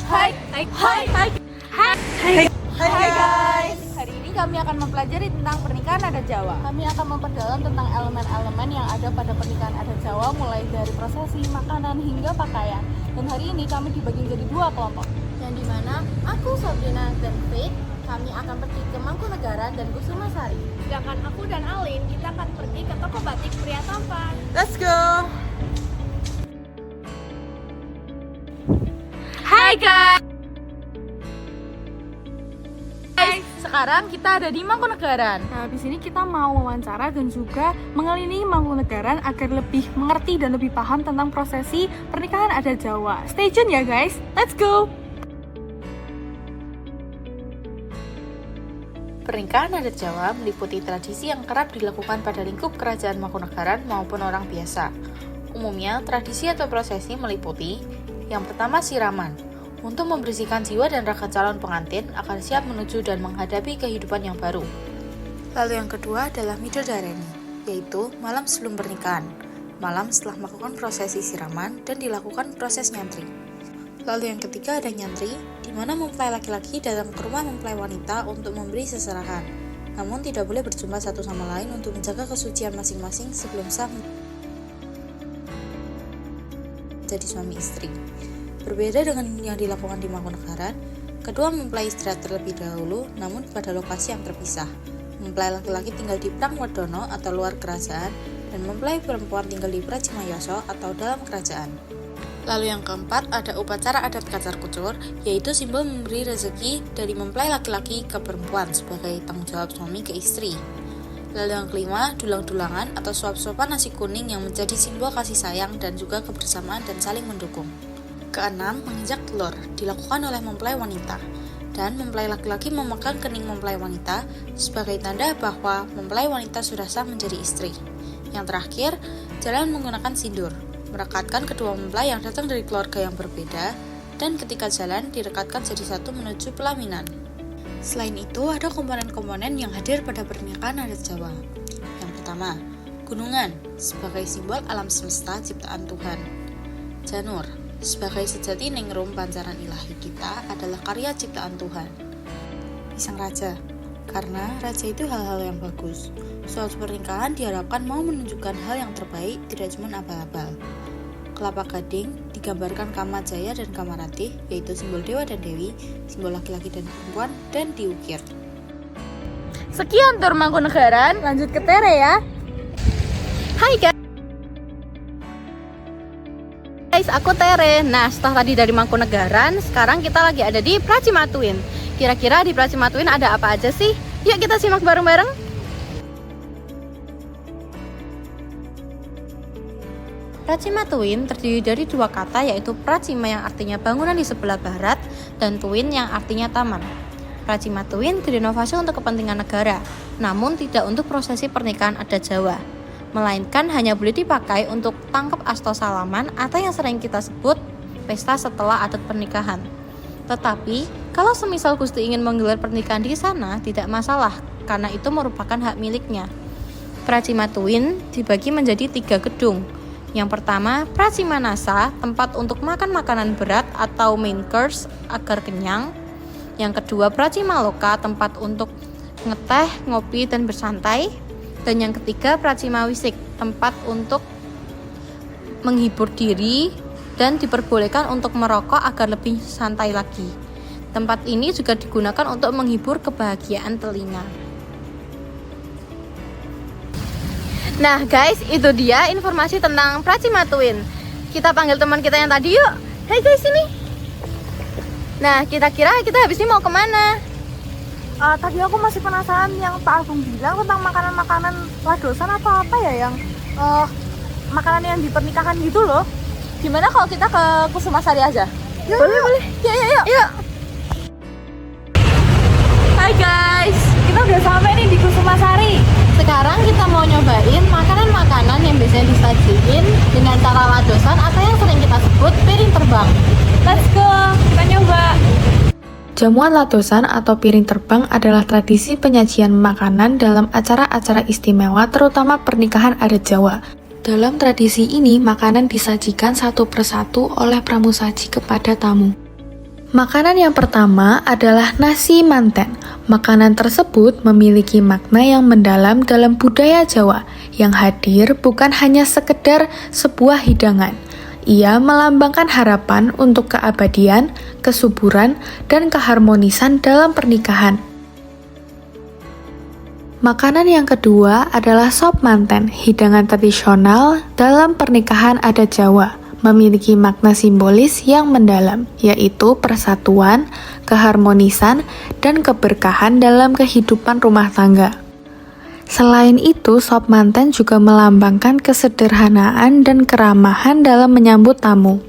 Hai guys. Hari ini kami akan mempelajari tentang pernikahan adat Jawa. Kami akan memperdalam tentang elemen-elemen yang ada pada pernikahan adat Jawa, mulai dari prosesi, makanan, hingga pakaian. Dan hari ini kami dibagi menjadi dua kelompok, yang dimana aku, Sabrina, dan Faith kami akan pergi ke Mangkunegaran dan Kusumasari. Sedangkan aku dan Alin kita akan pergi ke toko batik pria tampan. Let's go. Hai guys. Sekarang kita ada di Mangkunegaran. Nah, di sini kita mau wawancara dan juga mengelilingi Mangkunegaran agar lebih mengerti dan lebih paham tentang prosesi pernikahan adat Jawa. Stay tune ya guys. Let's go. Pernikahan adat Jawa meliputi tradisi yang kerap dilakukan pada lingkup kerajaan Mangkunegaran maupun orang biasa. Umumnya, tradisi atau prosesi meliputi yang pertama siraman, untuk membersihkan jiwa dan raga calon pengantin agar siap menuju dan menghadapi kehidupan yang baru. Lalu yang kedua adalah midodareni, yaitu malam sebelum pernikahan, malam setelah melakukan prosesi siraman dan dilakukan proses nyantri. Lalu yang ketiga ada nyantri, di mana mempelai laki-laki datang ke rumah mempelai wanita untuk memberi seserahan. Namun tidak boleh berjumpa satu sama lain untuk menjaga kesucian masing-masing sebelum sah menjadi suami istri. Berbeda dengan yang dilakukan di Mangkunegaran, kedua mempelai istirahat terlebih dahulu, namun pada lokasi yang terpisah. Mempelai laki-laki tinggal di Prangwedono atau luar kerajaan, dan mempelai perempuan tinggal di Pracimayoso atau dalam kerajaan. Lalu yang keempat ada upacara adat kacar kucur, yaitu simbol memberi rezeki dari mempelai laki-laki ke perempuan sebagai tanggung jawab suami ke istri. Lalu yang kelima, dulang-dulangan atau suap-suapan nasi kuning yang menjadi simbol kasih sayang dan juga kebersamaan dan saling mendukung. Keenam, menginjak telur, dilakukan oleh mempelai wanita, dan mempelai laki-laki memegang kening mempelai wanita sebagai tanda bahwa mempelai wanita sudah sah menjadi istri. Yang terakhir, jalan menggunakan sindur, merekatkan kedua mempelai yang datang dari keluarga yang berbeda, dan ketika jalan direkatkan jadi satu menuju pelaminan. Selain itu, ada komponen-komponen yang hadir pada pernikahan adat Jawa. Yang pertama, gunungan sebagai simbol alam semesta ciptaan Tuhan. Janur sebagai sejati ningrum pancaran ilahi kita adalah karya ciptaan Tuhan. Pisang raja, karena raja itu hal-hal yang bagus. Suatu pernikahan diharapkan mau menunjukkan hal yang terbaik, tidak cuma abal-abal. Kelapa gading digambarkan Kamajaya dan Kamaratih, yaitu simbol dewa dan dewi, simbol laki-laki dan perempuan, dan diukir. Sekian tur Mangkunegaran, lanjut ke Tere ya. Hai guys, aku Tere. Nah, setelah tadi dari Mangkunegaran, sekarang kita lagi ada di Pracimatuin. Kira-kira di Pracimatuin ada apa aja sih? Yuk kita simak bareng-bareng. Pracimatuin terdiri dari dua kata, yaitu Pracima yang artinya bangunan di sebelah barat dan Tuin yang artinya taman. Pracimatuin direnovasi untuk kepentingan negara, namun tidak untuk prosesi pernikahan adat Jawa, melainkan hanya boleh dipakai untuk tangkep asto salaman atau yang sering kita sebut pesta setelah adat pernikahan. Tetapi, kalau semisal Gusti ingin menggelar pernikahan di sana, tidak masalah, karena itu merupakan hak miliknya. Pracimatuin dibagi menjadi 3 gedung. Yang pertama, Pracimanasa, tempat untuk makan makanan berat atau main course agar kenyang. Yang kedua, Pracimaloka, tempat untuk ngeteh, ngopi, dan bersantai. Dan yang ketiga, Pracimawisik, tempat untuk menghibur diri dan diperbolehkan untuk merokok agar lebih santai lagi. Tempat ini juga digunakan untuk menghibur kebahagiaan telinga. Nah guys, itu dia informasi tentang Pracimatuin. Kita panggil teman kita yang tadi yuk. Hai guys, sini. Nah, kira-kira kita habis ini mau kemana? Tadi aku masih penasaran yang Pak Agung bilang tentang makanan-makanan ladosan atau apa ya, yang makanan yang di pernikahan gitu loh. Gimana kalau kita ke Kusumasari aja? Yuk, boleh. Yuk. Hai guys, kita udah sampai nih di Kusumasari. Sekarang kita mau nyobain makanan-makanan yang biasanya disajiin dengan cara ladosan atau yang sering kita sebut piring terbang. Let's go, kita nyoba. Jamuan ladosan atau piring terbang adalah tradisi penyajian makanan dalam acara-acara istimewa, terutama pernikahan adat Jawa. Dalam tradisi ini, makanan disajikan satu persatu oleh pramusaji kepada tamu. Makanan yang pertama adalah nasi manten. Makanan tersebut memiliki makna yang mendalam dalam budaya Jawa, yang hadir bukan hanya sekedar sebuah hidangan. Ia melambangkan harapan untuk keabadian, kesuburan, dan keharmonisan dalam pernikahan. Makanan yang kedua adalah sop manten, hidangan tradisional dalam pernikahan adat Jawa, memiliki makna simbolis yang mendalam, yaitu persatuan, keharmonisan, dan keberkahan dalam kehidupan rumah tangga. Selain itu, sop manten juga melambangkan kesederhanaan dan keramahan dalam menyambut tamu.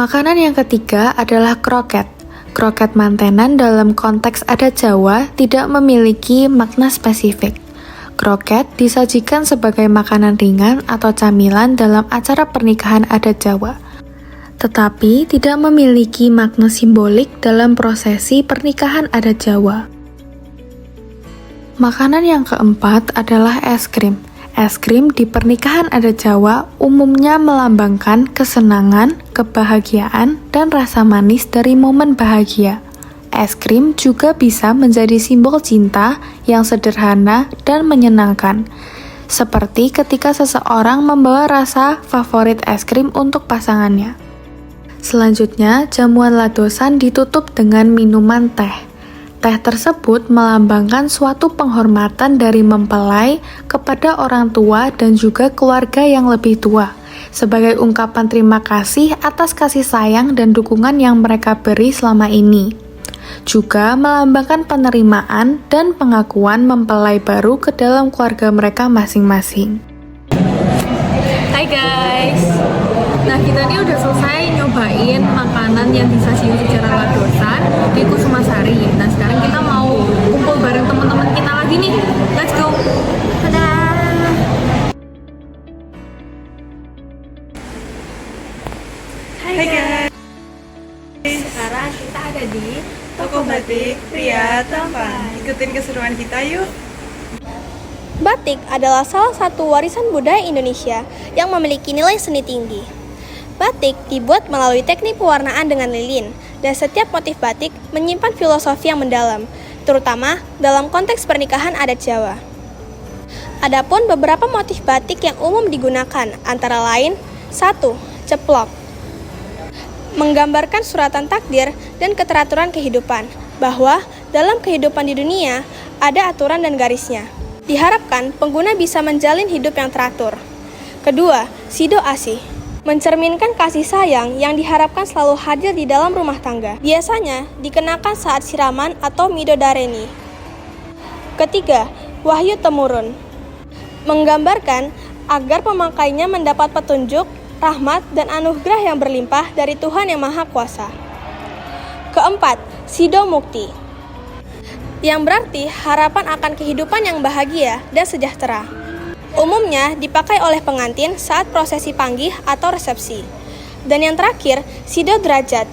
Makanan yang ketiga adalah kroket. Kroket mantenan dalam konteks adat Jawa tidak memiliki makna spesifik. Kroket disajikan sebagai makanan ringan atau camilan dalam acara pernikahan adat Jawa, tetapi tidak memiliki makna simbolik dalam prosesi pernikahan adat Jawa. Makanan yang keempat adalah es krim. Es krim di pernikahan adat Jawa umumnya melambangkan kesenangan, kebahagiaan, dan rasa manis dari momen bahagia. Es krim juga bisa menjadi simbol cinta yang sederhana dan menyenangkan, seperti ketika seseorang membawa rasa favorit es krim untuk pasangannya. Selanjutnya, jamuan ladosan ditutup dengan minuman teh. Teh tersebut melambangkan suatu penghormatan dari mempelai kepada orang tua dan juga keluarga yang lebih tua, sebagai ungkapan terima kasih atas kasih sayang dan dukungan yang mereka beri selama ini. Juga melambangkan penerimaan dan pengakuan mempelai baru ke dalam keluarga mereka masing-masing. Hai guys, nah kita ini udah selesai nyobain makanan yang disajikan secara ladosan di Kusumasari. Nah sekarang kita mau kumpul bareng teman-teman kita lagi nih. Let's go. Dadah. Hai guys. Sekarang kita ada di Toko batik pria tampan. Ikutin keseruan kita yuk. Batik adalah salah satu warisan budaya Indonesia yang memiliki nilai seni tinggi. Batik dibuat melalui teknik pewarnaan dengan lilin, dan setiap motif batik menyimpan filosofi yang mendalam, terutama dalam konteks pernikahan adat Jawa. Adapun beberapa motif batik yang umum digunakan antara lain 1. Ceplok, menggambarkan suratan takdir dan keteraturan kehidupan, bahwa dalam kehidupan di dunia ada aturan dan garisnya. Diharapkan pengguna bisa menjalin hidup yang teratur. Kedua, sido asih, mencerminkan kasih sayang yang diharapkan selalu hadir di dalam rumah tangga. Biasanya dikenakan saat siraman atau midodareni. Ketiga, wahyu temurun, menggambarkan agar pemakainya mendapat petunjuk, rahmat, dan anugerah yang berlimpah dari Tuhan Yang Maha Kuasa. Keempat, sido mukti, yang berarti harapan akan kehidupan yang bahagia dan sejahtera. Umumnya dipakai oleh pengantin saat prosesi panggih atau resepsi. Dan yang terakhir, sido derajat,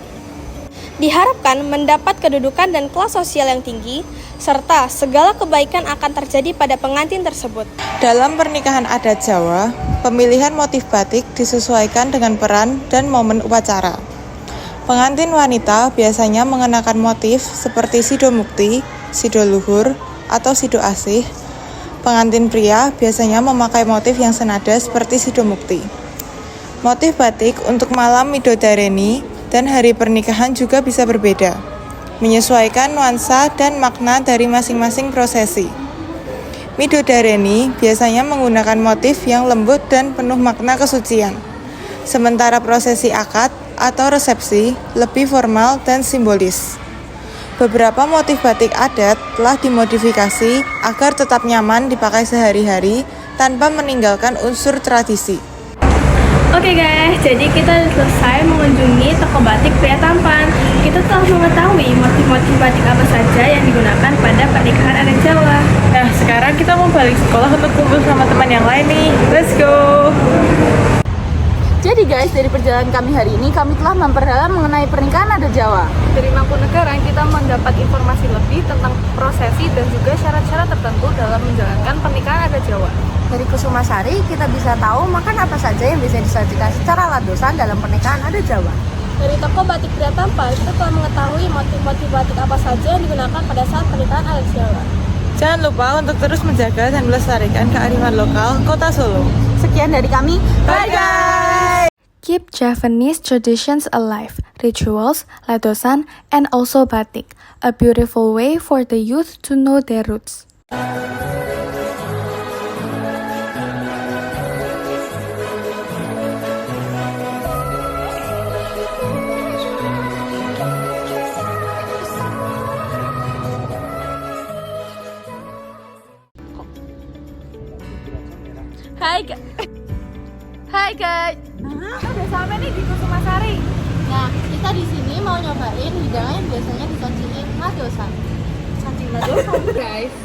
diharapkan mendapat kedudukan dan kelas sosial yang tinggi, serta segala kebaikan akan terjadi pada pengantin tersebut. Dalam pernikahan adat Jawa, pemilihan motif batik disesuaikan dengan peran dan momen upacara. Pengantin wanita biasanya mengenakan motif seperti sido mukti, sido luhur, atau sido asih. Pengantin pria biasanya memakai motif yang senada seperti sido mukti. Motif batik untuk malam midodareni dan hari pernikahan juga bisa berbeda, menyesuaikan nuansa dan makna dari masing-masing prosesi. Midodareni biasanya menggunakan motif yang lembut dan penuh makna kesucian, sementara prosesi akad atau resepsi lebih formal dan simbolis. Beberapa motif batik adat telah dimodifikasi agar tetap nyaman dipakai sehari-hari tanpa meninggalkan unsur tradisi. Oke guys, jadi kita selesai mengunjungi toko batik pria tampan. Kita telah mengetahui motif-motif batik apa saja yang digunakan pada pernikahan adat Jawa. Nah, sekarang kita mau balik sekolah untuk kumpul sama teman yang lain nih. Let's go! Jadi guys, dari perjalanan kami hari ini, kami telah memperdalam mengenai pernikahan adat Jawa. Dari Mangkunegaran, kita mendapat informasi lebih tentang prosesi dan juga syarat-syarat tertentu dalam menjalankan pernikahan adat Jawa. Dari Kusumasari, kita bisa tahu makan apa saja yang bisa disajikan secara ladosan dalam pernikahan adat Jawa. Dari toko batik pria tampan, kita telah mengetahui motif-motif batik apa saja yang digunakan pada saat pernikahan adat Jawa. Jangan lupa untuk terus menjaga dan melestarikan kearifan lokal Kota Solo. Sekian dari kami. Bye guys! Keep Javanese traditions alive, rituals, ledosan, and also batik, a beautiful way for the youth to know their roots. Hai guys. Kita udah sampai nih di Kusumasari. Nah, kita di sini mau nyobain hidangan yang biasanya disajiin madosan. Guys,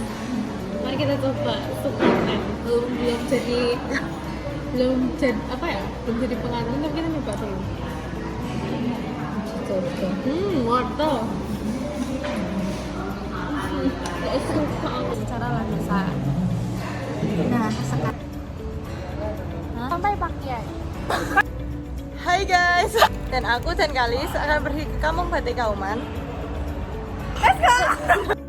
mari kita coba supnya. Belum jadi apa ya? Belum jadi pengantin, tapi kita nyoba dulu. Coba. Wortel. Suka cara landasan. Nah, sekarang Sampai pakai. Hai guys! Dan aku dan Kalis akan pergi ke Kampung Batik Kauman. Let's go!